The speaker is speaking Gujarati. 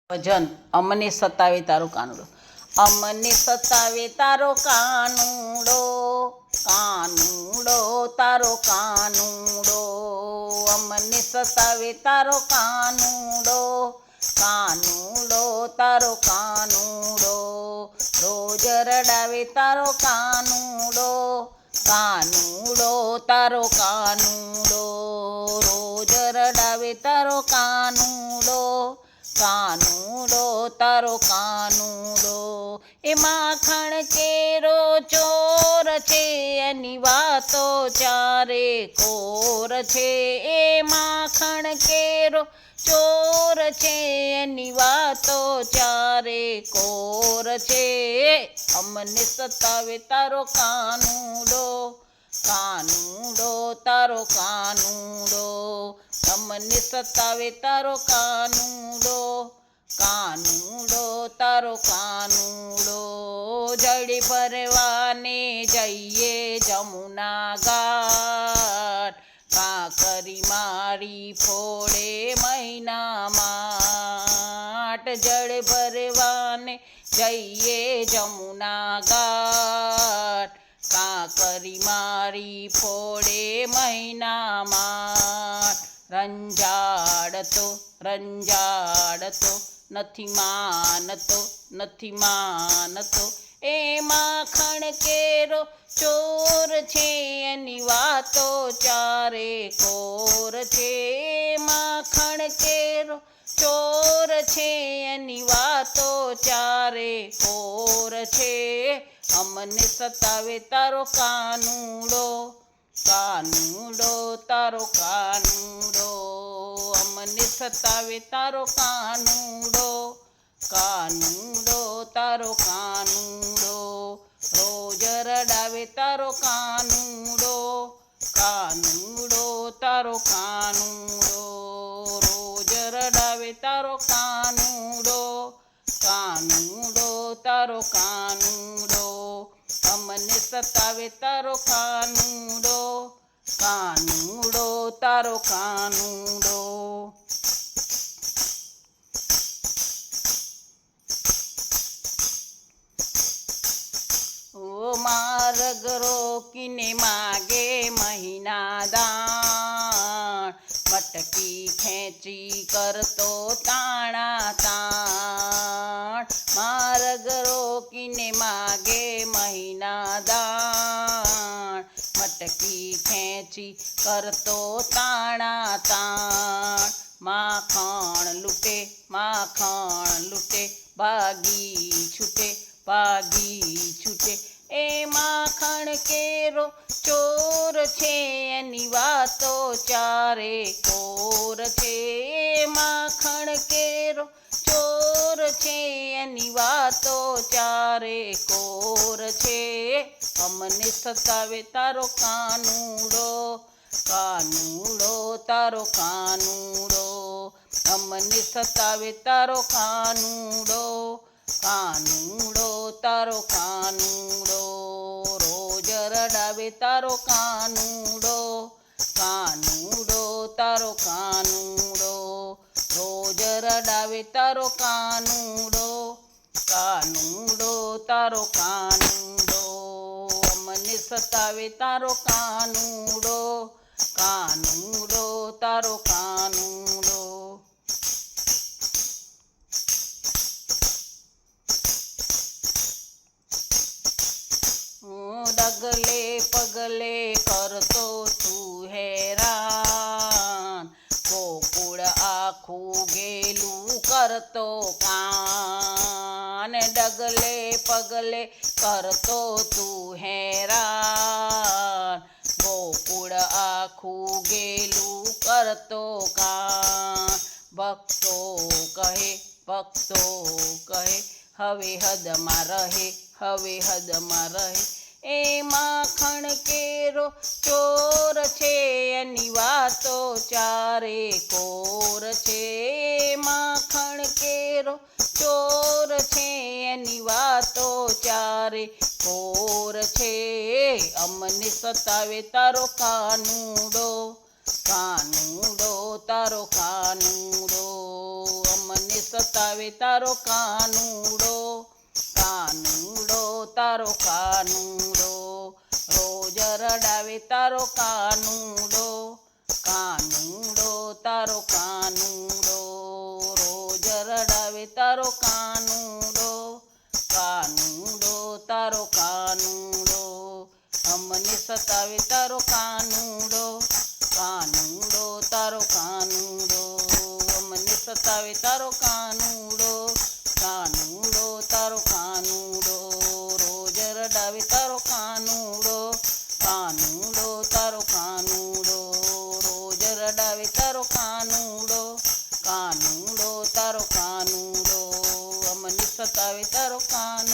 ભજન અમને સતાવે તારો કાનુડો. અમને સતાવે તારો કાનુડો, કાનુડો તારો કાનુડો. અમને સતાવે તારો કાનુડો, કાનુડો તારો કાનુડો. રોજ રડાવે તારો કાનુડો, કાનુડો તારો કાનુડો. રોજ રડાવે તારો કાનુડો, કાનુડો તારો કાનુડો. એ માખણ કેરો ચોર છે, એની વાતો ચારે કોર છે. એ માખણ કેરો ચોર છે, એની વાતો ચારે કોર છે. અમને સતાવે તારો કાનુડો, કાનુડો તારો કાનુડો. અમને સતાવે તારો કાનુડો, કાનુડો તારો કાનુડો. જળ ભરવાને જઈએ જમુના ઘાટ, કાંકરી મારી ફોડે મહિના માટ. જળ ભરવાને જઈએ જમુના ઘાટ, કાંકરી મારી ફોડે મહિના માટ. રંજાડતો રંજાડતો નથી માનતો, નથી માનતો. એ માખણ કેરો ચોર છે, એની વાતો ચારે કોર છે. એ માખણ કેરો ચોર છે, એની વાતો ચારે કોર છે. અમને સતાવે તારો કાનુડો, કાનુડો તારો કાનુડો. અમને સતાવે તારો કાનુડો, કાનુડો તારો કાનુડો. રોજ રડાવે તારો કાનુડો, કાનુડો તારો કાનુડો. રોજ રડાવે તારો કાનુડો, કાનુડો તારો કાનુડો. અમને સતાવે તારો કાનુડો, કાનુડો તારો કાનુડો. ઓ માર્ગ રોકીને માગે મહિના દાણ, મટકી ખેંચી કરતો તાણા તાણ. માર્ગ રોકીને માગે મહિના દાણ, મટકી ખેંચી કરતો તાણા તાણ. માખણ લૂટે, માખણ લૂટે, ભાગી છૂટે, ભાગી છૂટે. એ માખણ કેરો ચોર છે, એની વાતો ચારે કોર છે. એ માખણ કેરો ચોર છે, એની વાતો ચારે કોર છે. અમને સતાવે તારો કાનુડો, કાનુડો તારો કાનુડો. અમને સતાવે તારો કાનુડો, કાનુડો તારો કાનુડો. રોજ રડાવે તારો કાનુડો, કાનુડો તારો કાનુડો. રોજ રડાવે તારો કાનુડો, કાનુડો તારો કાનુડો. અમને સતાવે તારો કાનુડો, કાનુડો તારો કાનુડો. ડગલે પગલે કરતો તું હેરાન, ગોકુળ આખું ગેલું કરતો કાન. ડગલે પગલે કરતો તું હેરાન, ગોકુળ આખું ગેલું કરતો કાન. ભક્તો કહે, ભક્તો કહે, હવે હદમાં રહે, હવે હદમાં રહે. એ માખણ કેરો ચોર છે, એની વાતો ચારે કોર છે. એ માખણ કેરો ચોર છે, એની વાતો ચારે કોર છે. અમને સતાવે તારો કાનુડો, કાનુડો તારો કાનુડો. અમને સતાવે તારો કાનુડો, કાનુડો તારો કાનુડો, રોજ રડાવે તારો કાનુડો, કાનુડો તારો કાનુડો, રોજ રડાવે તારો કાનુડો, કાનુડો તારો કાનુડો, અમને સતાવે તારો કાનુડો, કાનુડો તારો કાનુડો, અમને સતાવે તારો કાનુડો, કાનુડો તારો કાનુડો, રોજ રડાવે તારો કાનુડો, કાનુડો તારો કાનુડો, રોજ રડાવે તારો કાનુડો, કાનુડો તારો કાનુડો, અમને સતાવે તારો કાનુડો.